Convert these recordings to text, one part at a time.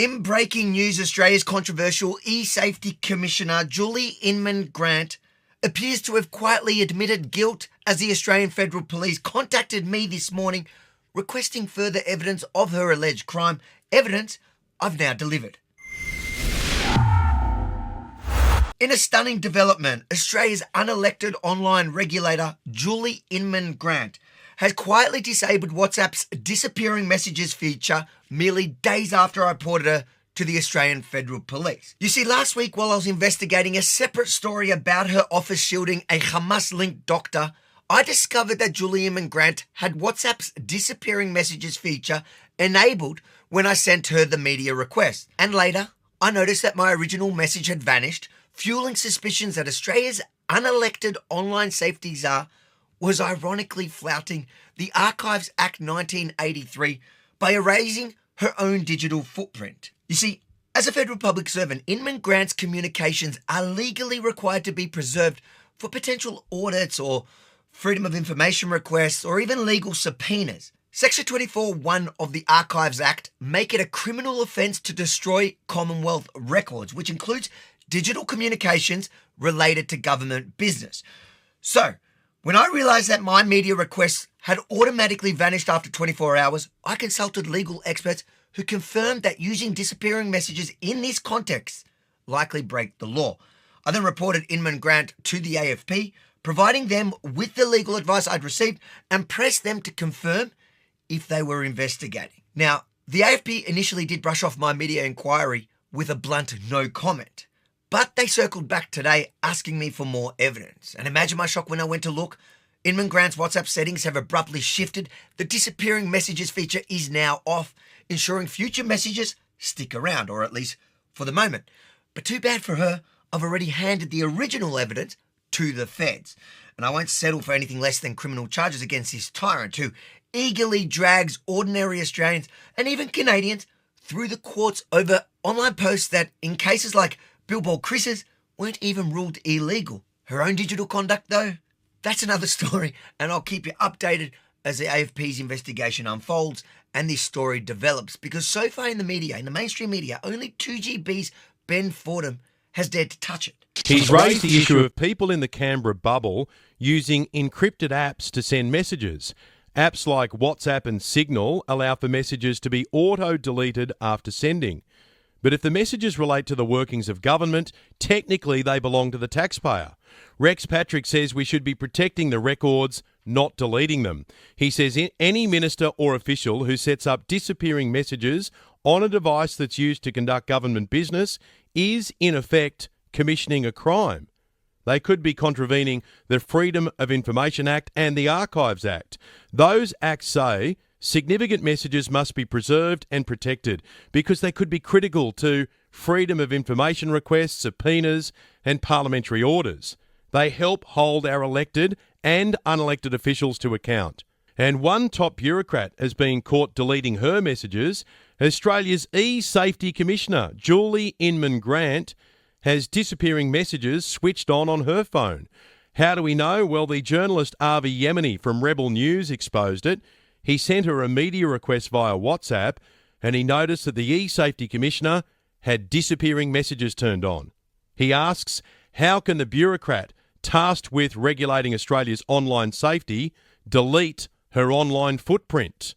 In breaking news, Australia's controversial eSafety Commissioner Julie Inman-Grant appears to have quietly admitted guilt as the Australian Federal Police contacted me this morning requesting further evidence of her alleged crime, evidence I've now delivered. In a stunning development, Australia's unelected online regulator, Julie Inman-Grant, has quietly disabled WhatsApp's disappearing messages feature merely days after I reported her to the Australian Federal Police. You see, last week while I was investigating a separate story about her office shielding a Hamas-linked doctor, I discovered that Julie Inman-Grant had WhatsApp's disappearing messages feature enabled when I sent her the media request. And later, I noticed that my original message had vanished, fueling suspicions that Australia's unelected online safety czar was ironically flouting the Archives Act 1983 by erasing her own digital footprint. You see, as a federal public servant, Inman-Grant's communications are legally required to be preserved for potential audits or freedom of information requests or even legal subpoenas. Section 24(1) of the Archives Act make it a criminal offence to destroy Commonwealth records, which includes digital communications related to government business. So, when I realised that my media requests had automatically vanished after 24 hours, I consulted legal experts who confirmed that using disappearing messages in this context likely break the law. I then reported Inman-Grant to the AFP, providing them with the legal advice I'd received and pressed them to confirm if they were investigating. Now, the AFP initially did brush off my media inquiry with a blunt no comment. But they circled back today asking me for more evidence. And imagine my shock when I went to look. Inman-Grant's WhatsApp settings have abruptly shifted. The disappearing messages feature is now off, ensuring future messages stick around, or at least for the moment. But too bad for her, I've already handed the original evidence to the feds. And I won't settle for anything less than criminal charges against this tyrant who eagerly drags ordinary Australians and even Canadians through the courts over online posts that, in cases like Billboard Chris's, weren't even ruled illegal. Her own digital conduct, though, that's another story, and I'll keep you updated as the AFP's investigation unfolds and this story develops, because so far in the media, in the mainstream media, only 2GB's Ben Fordham has dared to touch it. He's raised the issue of people in the Canberra bubble using encrypted apps to send messages. Apps like WhatsApp and Signal allow for messages to be auto-deleted after sending. But if the messages relate to the workings of government, technically they belong to the taxpayer. Rex Patrick says we should be protecting the records, not deleting them. He says any minister or official who sets up disappearing messages on a device that's used to conduct government business is, in effect, commissioning a crime. They could be contravening the Freedom of Information Act and the Archives Act. Those acts say significant messages must be preserved and protected because they could be critical to freedom of information requests, subpoenas and parliamentary orders. They help hold our elected and unelected officials to account. And one top bureaucrat has been caught deleting her messages. Australia's eSafety Commissioner, Julie Inman-Grant, has disappearing messages switched on her phone. How do we know? Well, the journalist Yemini from Rebel News exposed it. He sent her a media request via WhatsApp and he noticed that the eSafety Commissioner had disappearing messages turned on. He asks, how can the bureaucrat tasked with regulating Australia's online safety delete her online footprint?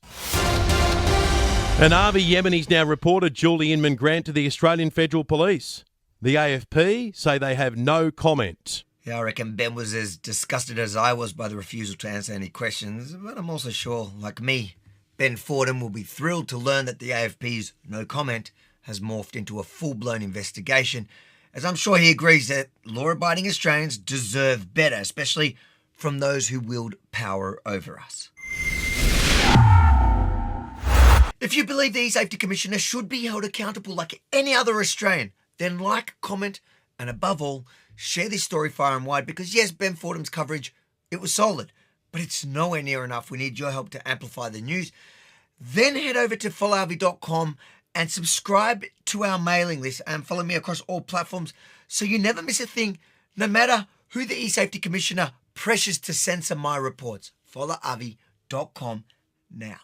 And Yemini's now reported Julie Inman-Grant to the Australian Federal Police. The AFP say they have no comment. Yeah, I reckon Ben was as disgusted as I was by the refusal to answer any questions, but I'm also sure, like me, Ben Fordham will be thrilled to learn that the AFP's no comment has morphed into a full-blown investigation, as I'm sure he agrees that law-abiding Australians deserve better, especially from those who wield power over us. If you believe the eSafety Commissioner should be held accountable like any other Australian, then like, comment, and above all, share this story far and wide because yes, Ben Fordham's coverage, it was solid, but it's nowhere near enough. We need your help to amplify the news. Then head over to followharvey.com and subscribe to our mailing list and follow me across all platforms so you never miss a thing, no matter who the eSafety Commissioner pressures to censor my reports. Followharvey.com now.